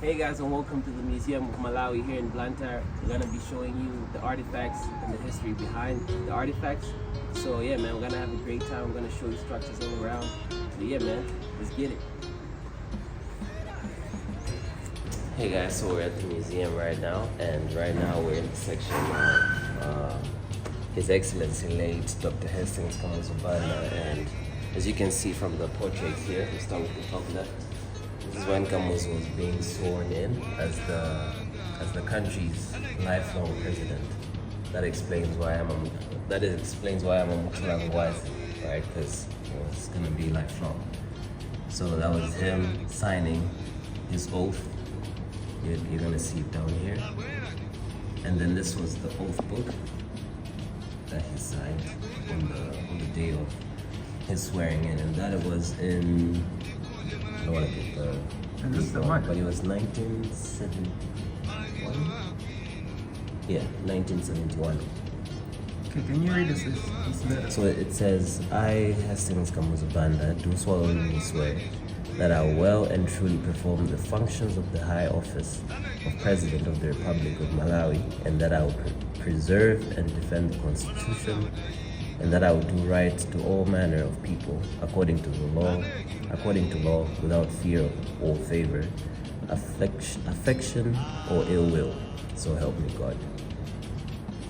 Hey guys, and welcome to the Museum of Malawi here in Blantyre. We're gonna be showing you the artifacts and the history behind the artifacts. So yeah, man, we're gonna have a great time. We're gonna show you structures all around. So yeah, man, let's get it. Hey guys, so we're at the museum right now, and right now we're in the section of His Excellency late Dr. Hastings Kamuzubanda, and as you can see from the portraits here, we start with the top left. This is when Kamuzu was being sworn in as the country's lifelong president. That explains why I'm a Mutulangwazi, right? Because it's gonna be lifelong. So that was him signing his oath. You're gonna see it down here. And then this was the oath book that he signed on the day of his swearing in, and that was in I don't want to get the wrong, but it was 1971. Yeah, 1971. Okay, can you read this letter? So it says, I, Hastings Kamuzubanda, do solemnly swear that I will well and truly perform the functions of the high office of President of the Republic of Malawi, and that I will preserve and defend the Constitution, and that I will do right to all manner of people according to law, without fear or favor, affection or ill will. So help me God.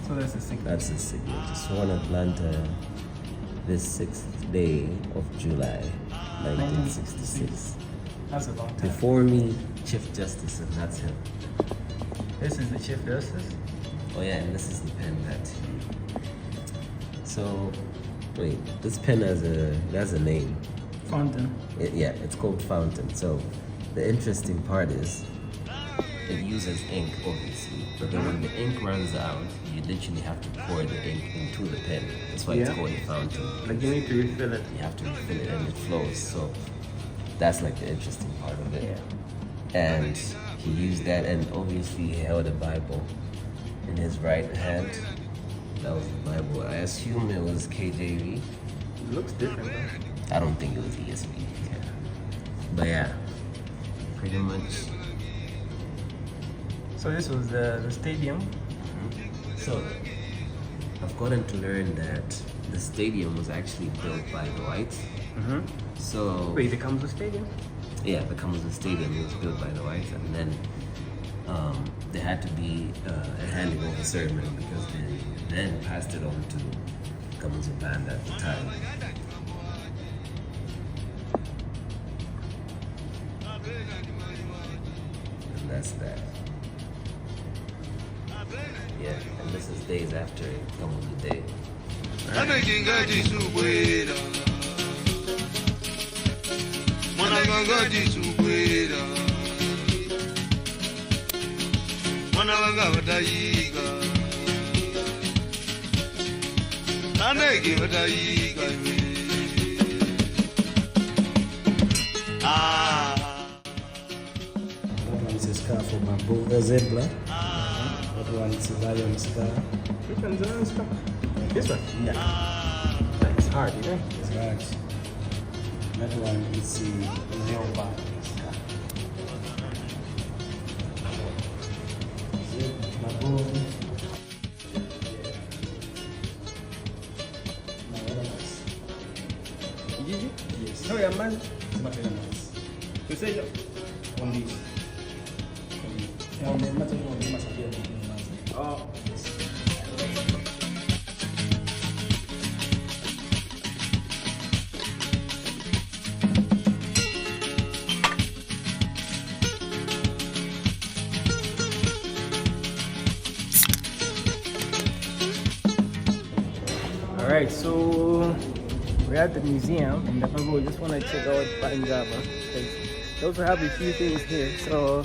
So that's the signature. That's the signature. Sworn at Blantyre this 6th day of July, 1966. That's a long time. Before me, Chief Justice, and that's him. This is the Chief Justice? Oh yeah, and this is the pen that So, wait, this pen has a name. Fountain. Yeah, it's called Fountain. So, the interesting part is, it uses ink, obviously. But then when the ink runs out, you literally have to pour the ink into the pen. That's why it's called a fountain. Like you need to refill it. You have to refill it and it flows. So, that's like the interesting part of it. Yeah. And he used that, and obviously he held a Bible in his right hand. That was the Bible. I assume it was KJV. It looks different though. I don't think it was ESV. Yeah. But yeah, pretty much. So this was the stadium. So I've gotten to learn that the stadium was actually built by the whites. So Wait, it comes with stadium? yeah, the Kamuzu Stadium was built by the whites, and then there had to be a handing over ceremony because they then passed it on to Kamuzu Band at the time. And that's that. Yeah, and this is days after Kamuzu Day. That one is a scar for my brother Zebra. That one is a lion scar. Which one's the last one? This one? Yeah, It's hard, you know? it's right. That one is a leopard scar. Baboon. Gigi? Yes. No, yeah, man. It's not very nice. You say so? Only. On the material, on the material. Oh. Alright, so we're at the museum and we just want to check out Blantyre because they also have a few things here. So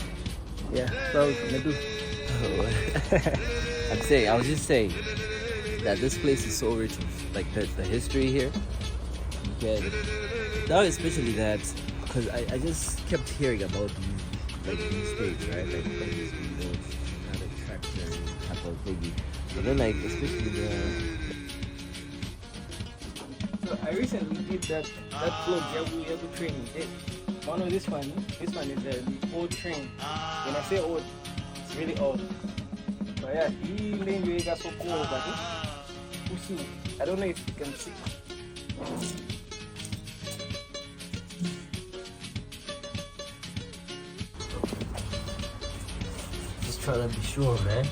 yeah, that's what I was gonna do. I was just saying that this place is so rich, like the history here. You can, now especially that, because I just kept hearing about these things, right? Like these videos, kind of tractor type of thingy. But then like especially the So I recently did that float every training did. One of this one is the old train. When I say old, it's really old. But yeah, he lane you got so cool, but we'll see. I don't know if you can see. Just trying to be sure, man.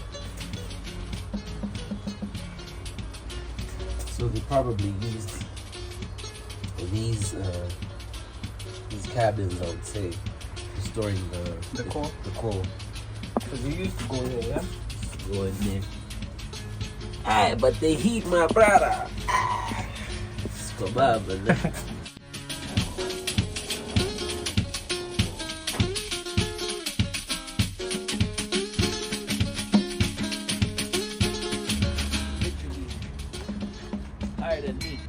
So they probably used these cabins, I would say, for storing the coal. Because we used to go there, yeah? Go in there. Aye, but they heat my brother. It's kebab, brother. Literally higher than me.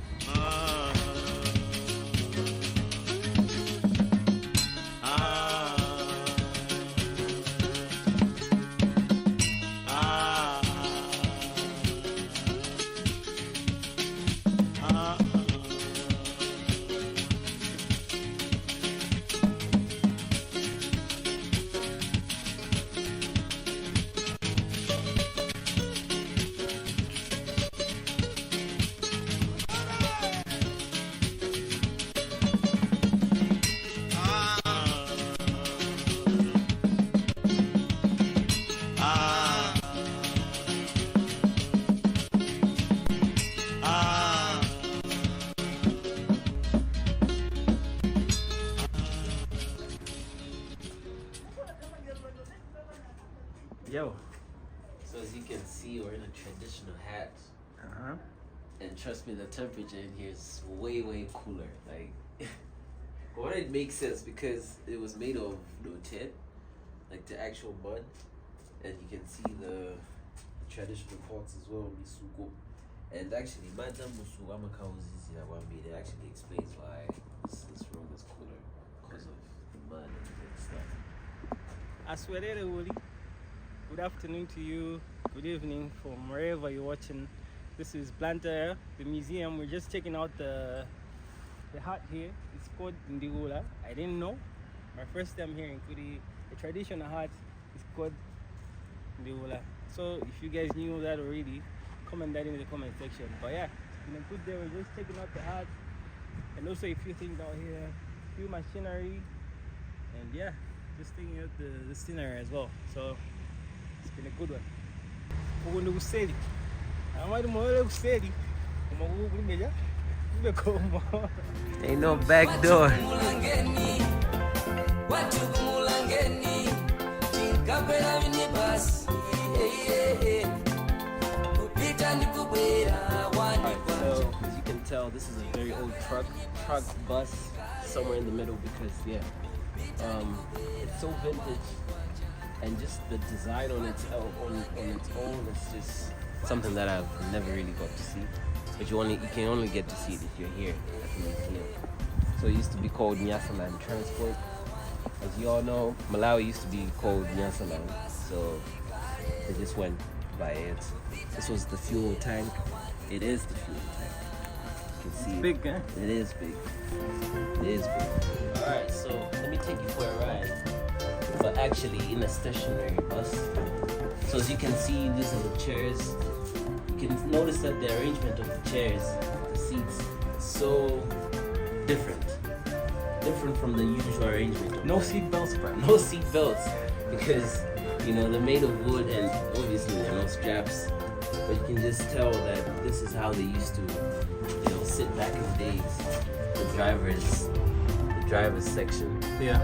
Yo. So as you can see, we're in a traditional hat. And trust me, the temperature in here is way, way cooler. Like, but it makes sense because it was made of tin, like the actual mud. And you can see the traditional pots as well, misugo. And actually, Madam Musuwa Makauzizi Awambi, it actually explains why this room is cooler because of the mud and stuff. Aswelele Wuli. Good afternoon to you, good evening from wherever you're watching. This is Blantyre, the museum. We're just checking out the hut here. It's called Ndiwula. I didn't know. My first time here in Kudi, the traditional hut is called Ndiwula. So if you guys knew that already, comment that in the comment section. But yeah, in the good day, we're just checking out the hut and also a few things out here, a few machinery, and yeah, just taking out the scenery as well. So it's been a good one. We're going to Useli. I'm going to Useli. Ain't no back door. So as you can tell, this is a very old truck bus somewhere in the middle because it's so vintage. And just the design on its own is just something that I've never really got to see. But you can only get to see it if you're here at the museum. So it used to be called Nyasaland Transport. As you all know, Malawi used to be called Nyasaland. So they just went by it. This was the fuel tank. It is the fuel tank. You can see it's big, eh? It is big. It is big. Alright, so let me take you for a ride. But actually in a stationary bus. So as you can see, these are the chairs. You can notice that the arrangement of the chairs, the seats, is so different from the usual arrangement. No seat belts, bro. No seat belts, because they're made of wood and obviously there are no straps. But you can just tell that this is how they used to, sit back in the days. The driver's section. Yeah.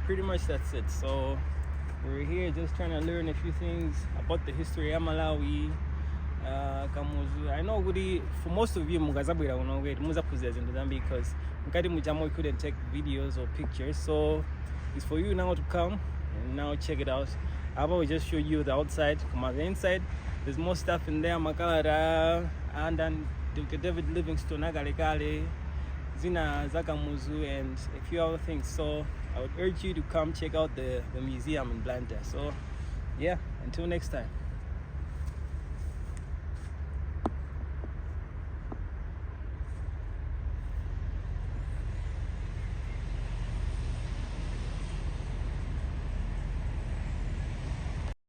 pretty much that's it. So we're here just trying to learn a few things about the history of Malawi. Kamuzu. I know for most of you mukazabwera kuno kweti muzaphunzira zinthu zambiri because mukati muchamo we couldn't take videos or pictures, so it's for you now to come and now check it out. I've always just showed you the outside. Come on the inside, there's more stuff in there. Makalada and then Dr. David Livingstone Agalekale, Zina Zakamuzu, and a few other things. So I would urge you to come check out the museum in Blantyre. So yeah, until next time.